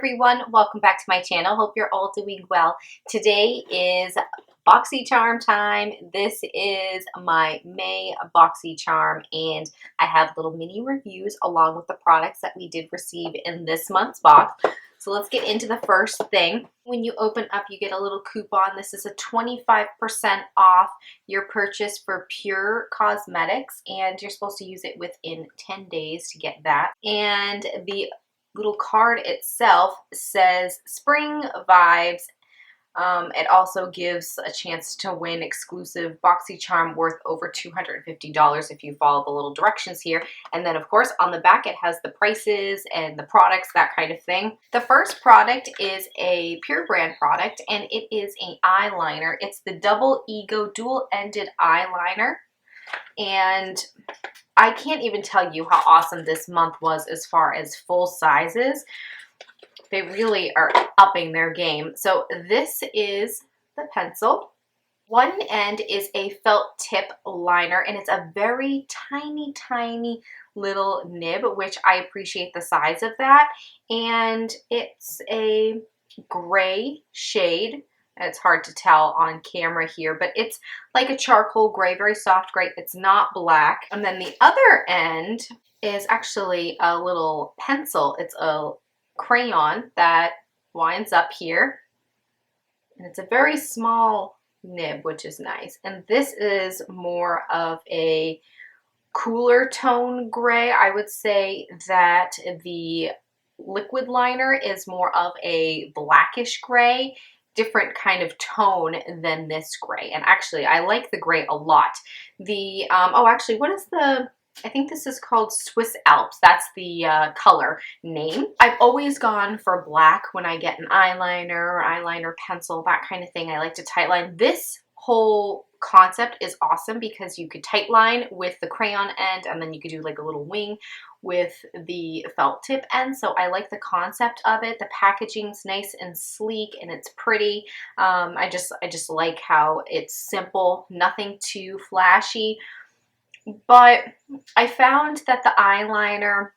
everyone, welcome back to my channel. Hope you're all doing well. Today is Boxycharm time. This is my May Boxycharm and I have little mini reviews along with the products that we did receive in this month's box. So let's get into the first thing. When you open up, you get a little coupon. This is a 25% off your purchase for Pure Cosmetics, and you're supposed to use it within 10 days to get that. And the little card itself says Spring Vibes. It also gives a chance to win exclusive Boxycharm worth over $250 if you follow the little directions here. And then of course on the back it has the prices and the products, that kind of thing. The first product is a Pure brand product and it is an eyeliner. It's the Double Ego dual-ended eyeliner. And I can't even tell you how awesome this month was as far as full sizes. They really are upping their game. So this is the pencil. One end is a felt tip liner and it's a very tiny little nib, which I appreciate the size of that. And it's a gray shade. It's hard to tell on camera here, but it's like a charcoal gray, very soft gray. It's not black. And then the other end is actually a little pencil. It's a crayon that winds up here. And it's a very small nib, which is nice. And this is more of a cooler tone gray. I would say that the liquid liner is more of a blackish gray, different kind of tone than this gray. And actually I like the gray a lot. The actually, what is the, I think this is called Swiss Alps. That's the color name. I've always gone for black when I get an eyeliner, eyeliner pencil, that kind of thing. I like to tightline. This whole concept is awesome because you could tightline with the crayon end and then you could do like a little wing with the felt tip end. So I like the concept of it. The packaging's nice and sleek and it's pretty. I just like how it's simple, nothing too flashy. But I found that the eyeliner,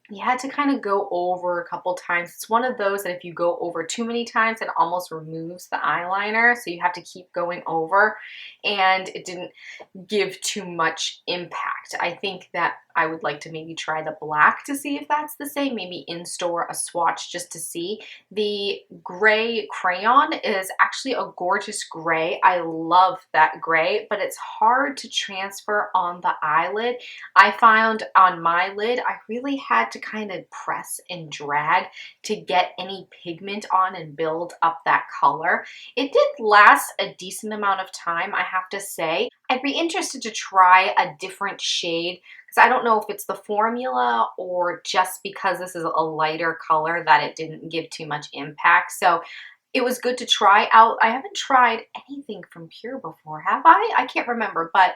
you had to kind of go over a couple times. It's one of those that if you go over too many times, it almost removes the eyeliner. So you have to keep going over and it didn't give too much impact. I think that I would like to maybe try the black to see if that's the same, maybe in-store a swatch just to see. The gray crayon is actually a gorgeous gray. I love that gray, but it's hard to transfer on the eyelid. I found on my lid, I really had to kind of press and drag to get any pigment on and build up that color. It did last a decent amount of time, I have to say. I'd be interested to try a different shade because I don't know if it's the formula or just because this is a lighter color that it didn't give too much impact. So it was good to try out. I haven't tried anything from Pure before, have I? I can't remember, but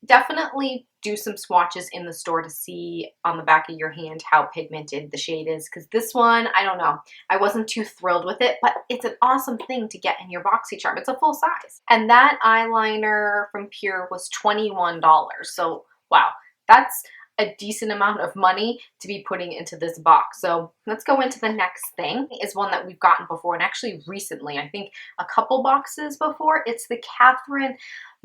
definitely do some swatches in the store to see on the back of your hand how pigmented the shade is, because this one, I don't know, I wasn't too thrilled with it, but it's an awesome thing to get in your Boxycharm. It's a full size. And that eyeliner from Pure was $21. So wow, that's a decent amount of money to be putting into this box. So let's go into the next thing. Is one that we've gotten before, and actually recently, I think a couple boxes before. It's the Catherine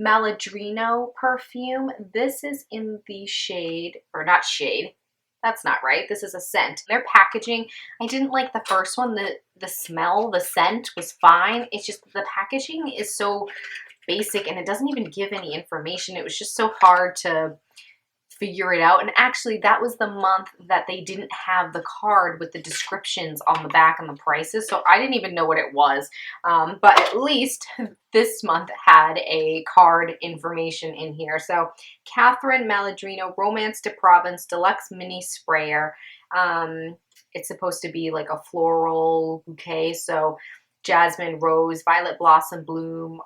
Maladrino perfume. This is in the shade, or not shade, that's not right. This is a scent. Their packaging, I didn't like the first one. The smell, the scent was fine. It's just the packaging is so basic and it doesn't even give any information. It was just so hard to figure it out. And actually that was the month that they didn't have the card with the descriptions on the back and the prices, so I didn't even know what it was. But at least this month had a card information in here. So Catherine Maladrino Romance de Provence Deluxe Mini Sprayer. It's supposed to be like a floral bouquet, so jasmine, rose, violet blossom bloom,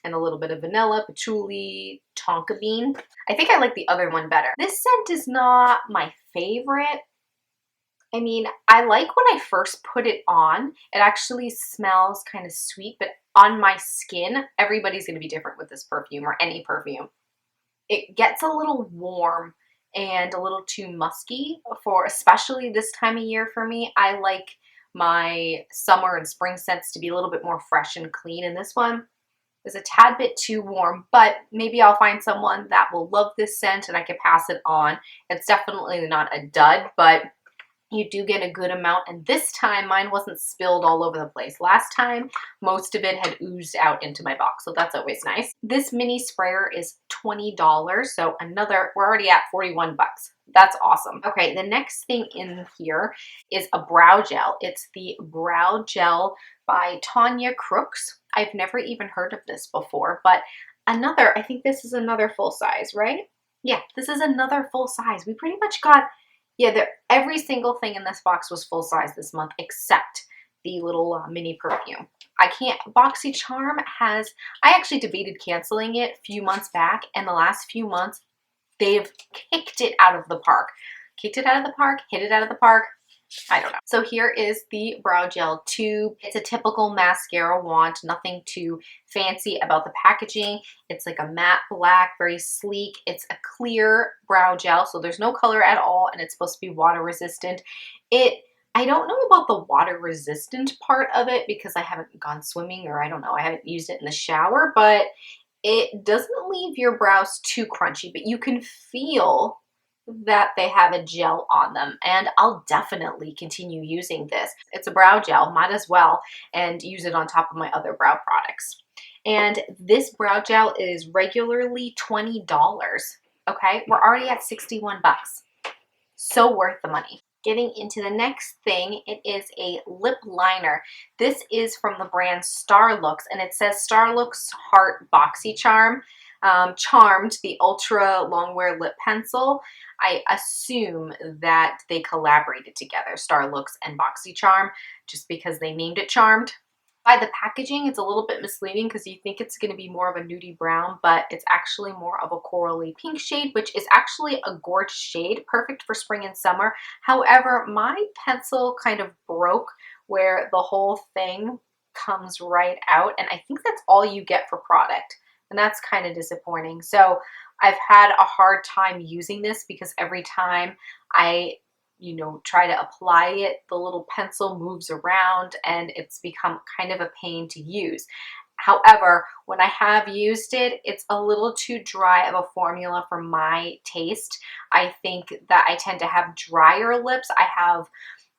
and a little bit of vanilla, patchouli, tonka bean. I think I like the other one better. This scent is not my favorite. I mean, I like when I first put it on. It actually smells kind of sweet, but on my skin, everybody's gonna be different with this perfume or any perfume. It gets a little warm and a little too musky for especially this time of year for me. I like my summer and spring scents to be a little bit more fresh and clean, and this one is a tad bit too warm, but maybe I'll find someone that will love this scent and I can pass it on. It's definitely not a dud, but you do get a good amount, and this time mine wasn't spilled all over the place. Last time, most of it had oozed out into my box, so that's always nice. This mini sprayer is $20, so we're already at 41 bucks. That's awesome. Okay, the next thing in here is a brow gel. It's the Brow Gel by Tanya Crooks. I've never even heard of this before, but I think this is another full size, right? Yeah, this is another full size. We pretty much got, yeah, every single thing in this box was full size this month except the little mini perfume. Boxycharm I actually debated canceling it a few months back, and the last few months, they've kicked it out of the park. Kicked it out of the park, hit it out of the park. I don't know. So here is the brow gel tube. It's a typical mascara wand, nothing too fancy about the packaging. It's like a matte black, very sleek. It's a clear brow gel, so there's no color at all, and it's supposed to be water resistant. I don't know about the water resistant part of it because I haven't gone swimming, or I don't know, I haven't used it in the shower, but it doesn't leave your brows too crunchy, but you can feel that they have a gel on them, and I'll definitely continue using this. It's a brow gel, might as well, and use it on top of my other brow products. And this brow gel is regularly $20. Okay, we're already at 61 bucks. So worth the money. Getting into the next thing, it is a lip liner. This is from the brand Starlooks, and it says Starlooks Heart Boxycharm. Charmed, the ultra longwear lip pencil. I assume that they collaborated together, Starlooks and Boxycharm, just because they named it Charmed. By the packaging, it's a little bit misleading because you think it's going to be more of a nudie brown, but it's actually more of a corally pink shade, which is actually a gorgeous shade, perfect for spring and summer. However, my pencil kind of broke where the whole thing comes right out, and I think that's all you get for product. And that's kind of disappointing. So I've had a hard time using this because every time I, try to apply it, the little pencil moves around and it's become kind of a pain to use. However, when I have used it, it's a little too dry of a formula for my taste. I think that I tend to have drier lips. I have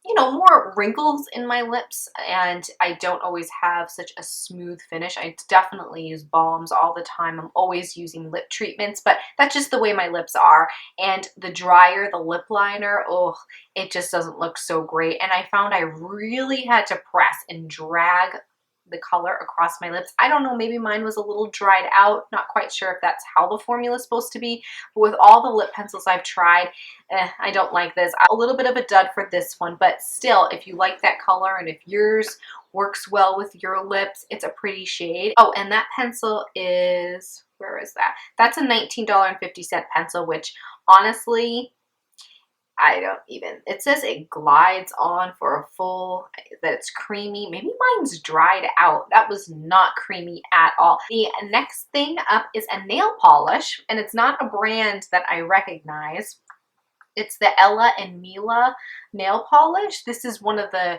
more wrinkles in my lips, and I don't always have such a smooth finish. I definitely use balms all the time. I'm always using lip treatments, but that's just the way my lips are. And the drier the lip liner, oh, it just doesn't look so great. And I found I really had to press and drag the color across my lips. I don't know, maybe mine was a little dried out. Not quite sure if that's how the formula is supposed to be. But with all the lip pencils I've tried, I don't like this. A little bit of a dud for this one, but still, if you like that color and if yours works well with your lips, it's a pretty shade. Oh, and that pencil is, where is that? That's a $19.50 pencil, which honestly, it says it glides on for a full, that it's creamy. Maybe mine's dried out. That was not creamy at all. The next thing up is a nail polish, and it's not a brand that I recognize. It's the Ella and Mila nail polish. This is one of the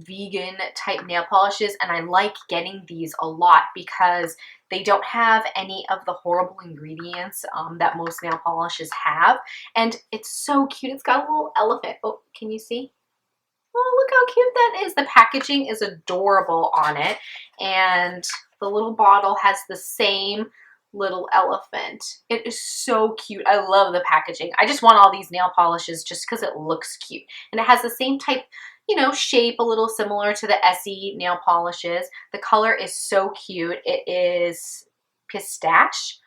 vegan type nail polishes, and I like getting these a lot because they don't have any of the horrible ingredients that most nail polishes have, and it's so cute. It's got a little elephant. Oh, can you see? Oh, look how cute that is. The packaging is adorable on it, and the little bottle has the same little elephant. It is so cute. I love the packaging. I just want all these nail polishes just because it looks cute, and it has the same type shape, a little similar to the Essie nail polishes. The color is so cute. It is pistache,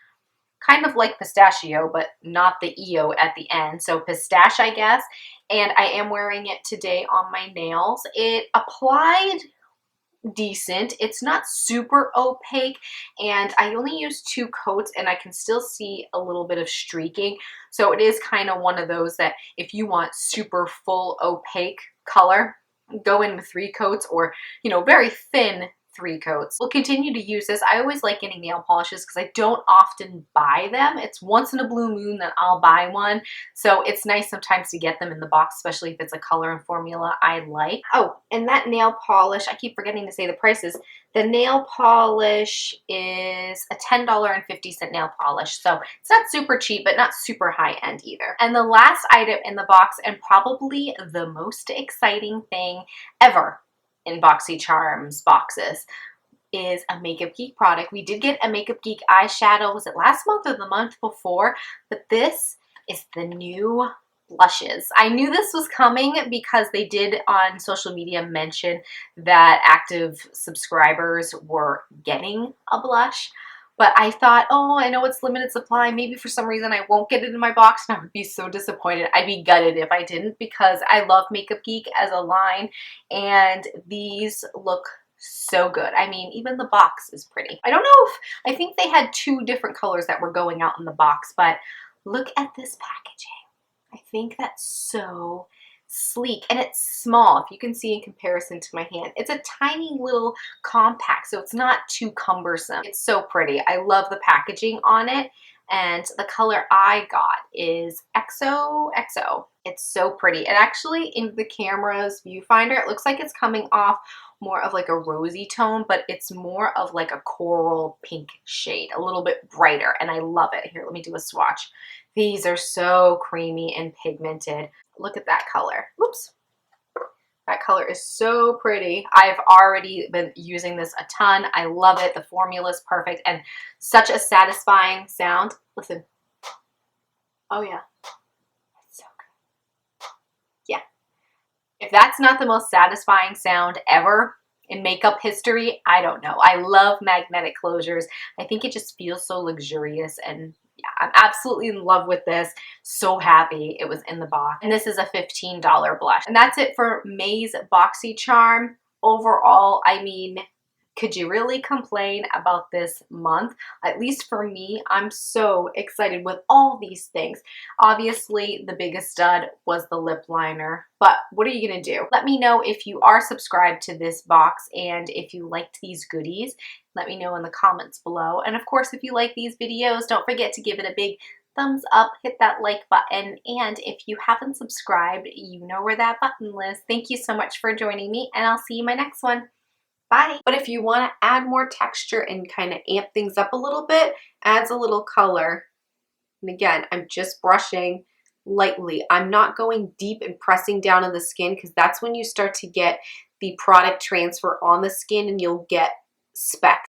kind of like pistachio, but not the EO at the end. So pistache, I guess. And I am wearing it today on my nails. It applied decent. It's not super opaque, and I only used 2 coats, and I can still see a little bit of streaking. So it is kind of one of those that if you want super full opaque color, go in with 3 coats, or very thin 3 coats. We'll continue to use this. I always like getting nail polishes because I don't often buy them. It's once in a blue moon that I'll buy one. So it's nice sometimes to get them in the box, especially if it's a color and formula I like. Oh, and that nail polish, I keep forgetting to say the prices. The nail polish is a $10.50 nail polish. So it's not super cheap, but not super high end either. And the last item in the box, and probably the most exciting thing ever in Boxycharm's boxes, is a Makeup Geek product. We did get a Makeup Geek eyeshadow, was it last month or the month before? But this is the new blushes. I knew this was coming because they did on social media mention that active subscribers were getting a blush. But I thought, oh, I know it's limited supply. Maybe for some reason I won't get it in my box, and I would be so disappointed. I'd be gutted if I didn't, because I love Makeup Geek as a line, and these look so good. I mean, even the box is pretty. I don't know if, I think they had 2 different colors that were going out in the box, but look at this packaging. I think that's so sleek, and it's small, if you can see in comparison to my hand. It's a tiny little compact, so it's not too cumbersome. It's so pretty. I love the packaging on it, and the color I got is XOXO. It's so pretty. And actually in the camera's viewfinder, it looks like it's coming off more of like a rosy tone, but it's more of like a coral pink shade, a little bit brighter, and I love it. Here, let me do a swatch. These are so creamy and pigmented. Look at that color. Whoops. That color is so pretty. I've already been using this a ton. I love it. The formula is perfect and such a satisfying sound. Listen. Oh yeah. That's so good. Yeah. If that's not the most satisfying sound ever in makeup history, I don't know. I love magnetic closures. I think it just feels so luxurious, and yeah, I'm absolutely in love with this. So happy it was in the box. And this is a $15 blush. And that's it for May's Boxycharm. Overall, I mean, could you really complain about this month? At least for me, I'm so excited with all these things. Obviously, the biggest stud was the lip liner, but what are you gonna do? Let me know if you are subscribed to this box and if you liked these goodies. Let me know in the comments below. And of course, if you like these videos, don't forget to give it a big thumbs up, hit that like button, and if you haven't subscribed, you know where that button is. Thank you so much for joining me, and I'll see you in my next one. Bye. But if you want to add more texture and kind of amp things up a little bit, adds a little color. And again, I'm just brushing lightly. I'm not going deep and pressing down on the skin, because that's when you start to get the product transfer on the skin and you'll get specks.